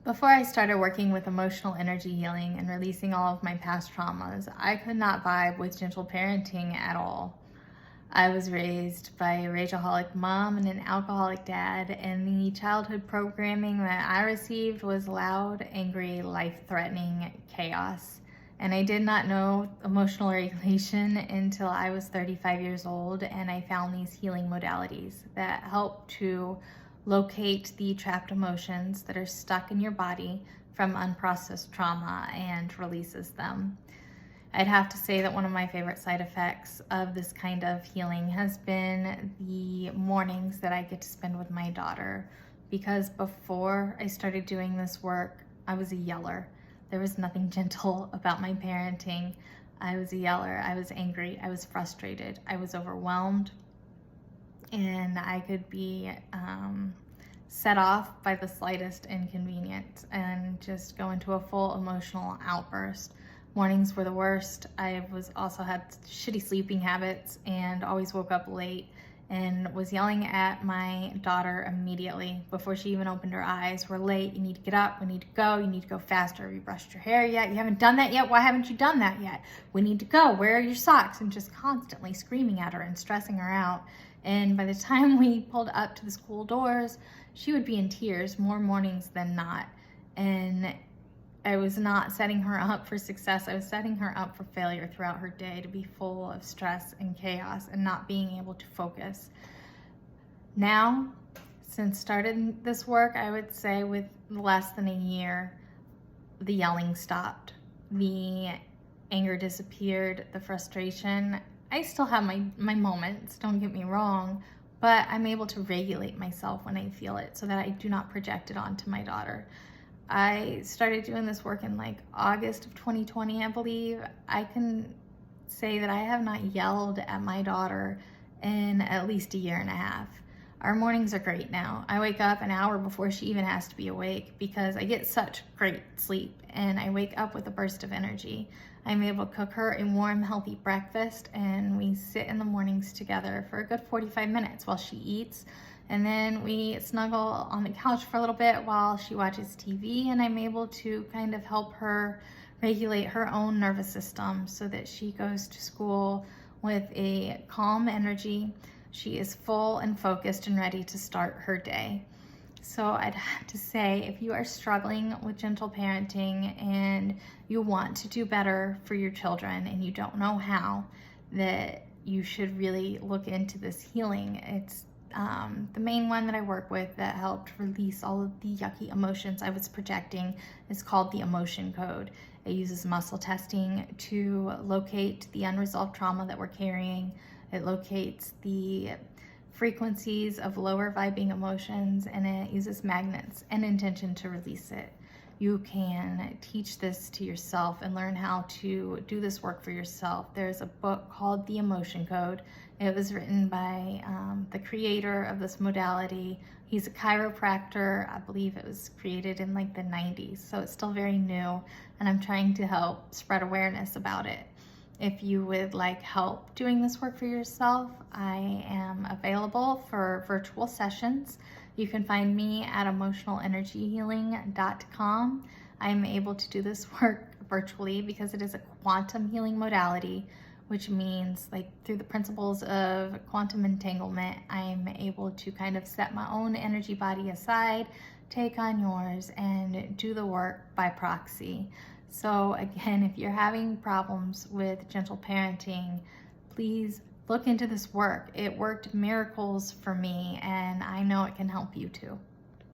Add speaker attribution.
Speaker 1: Before I started working with emotional energy healing and releasing all of my past traumas, I could not vibe with gentle parenting at all. I was raised by a rageaholic mom and an alcoholic dad, and the childhood programming that I received was loud, angry, life-threatening chaos. And I did not know emotional regulation until I was 35 years old, and I found these healing modalities that help to locate the trapped emotions that are stuck in your body from unprocessed trauma and releases them. I'd have to say that one of my favorite side effects of this kind of healing has been the mornings that I get to spend with my daughter, because before I started doing this work, I was a yeller. There was nothing gentle about my parenting. I was a yeller. I was angry. I was frustrated. I was overwhelmed. And I could be set off by the slightest inconvenience and just go into a full emotional outburst. Mornings were the worst. I also had shitty sleeping habits and always woke up late and was yelling at my daughter immediately before she even opened her eyes. We're late, you need to get up, we need to go, you need to go faster. Have you brushed your hair yet? You haven't done that yet? Why haven't you done that yet? We need to go, where are your socks? And just constantly screaming at her and stressing her out. And by the time we pulled up to the school doors, she would be in tears more mornings than not. And I was not setting her up for success. I was setting her up for failure throughout her day, to be full of stress and chaos and not being able to focus. Now, since starting this work, I would say with less than a year, the yelling stopped. The anger disappeared, the frustration. I still have my moments, don't get me wrong, but I'm able to regulate myself when I feel it so that I do not project it onto my daughter. I started doing this work in like August of 2020, I believe. I can say that I have not yelled at my daughter in at least a year and a half. Our mornings are great now. I wake up an hour before she even has to be awake because I get such great sleep and I wake up with a burst of energy. I'm able to cook her a warm, healthy breakfast, and we sit in the mornings together for a good 45 minutes while she eats. And then we snuggle on the couch for a little bit while she watches TV, and I'm able to kind of help her regulate her own nervous system so that she goes to school with a calm energy. She is full and focused and ready to start her day. So I'd have to say, if you are struggling with gentle parenting and you want to do better for your children and you don't know how, that you should really look into this healing. It's the main one that I work with that helped release all of the yucky emotions I was projecting is called the Emotion Code. It uses muscle testing to locate the unresolved trauma that we're carrying. It locates the frequencies of lower vibing emotions, and it uses magnets and intention to release it. You can teach this to yourself and learn how to do this work for yourself. There's a book called The Emotion Code. It was written by the creator of this modality. He's a chiropractor. I believe it was created in like the 90s, so it's still very new, and I'm trying to help spread awareness about it. If you would like help doing this work for yourself, I am available for virtual sessions. You can find me at emotionalenergyhealing.com. I'm able to do this work virtually because it is a quantum healing modality, which means like through the principles of quantum entanglement, I'm able to kind of set my own energy body aside, take on yours, and do the work by proxy. So again, if you're having problems with gentle parenting, please look into this work. It worked miracles for me, and I know it can help you too.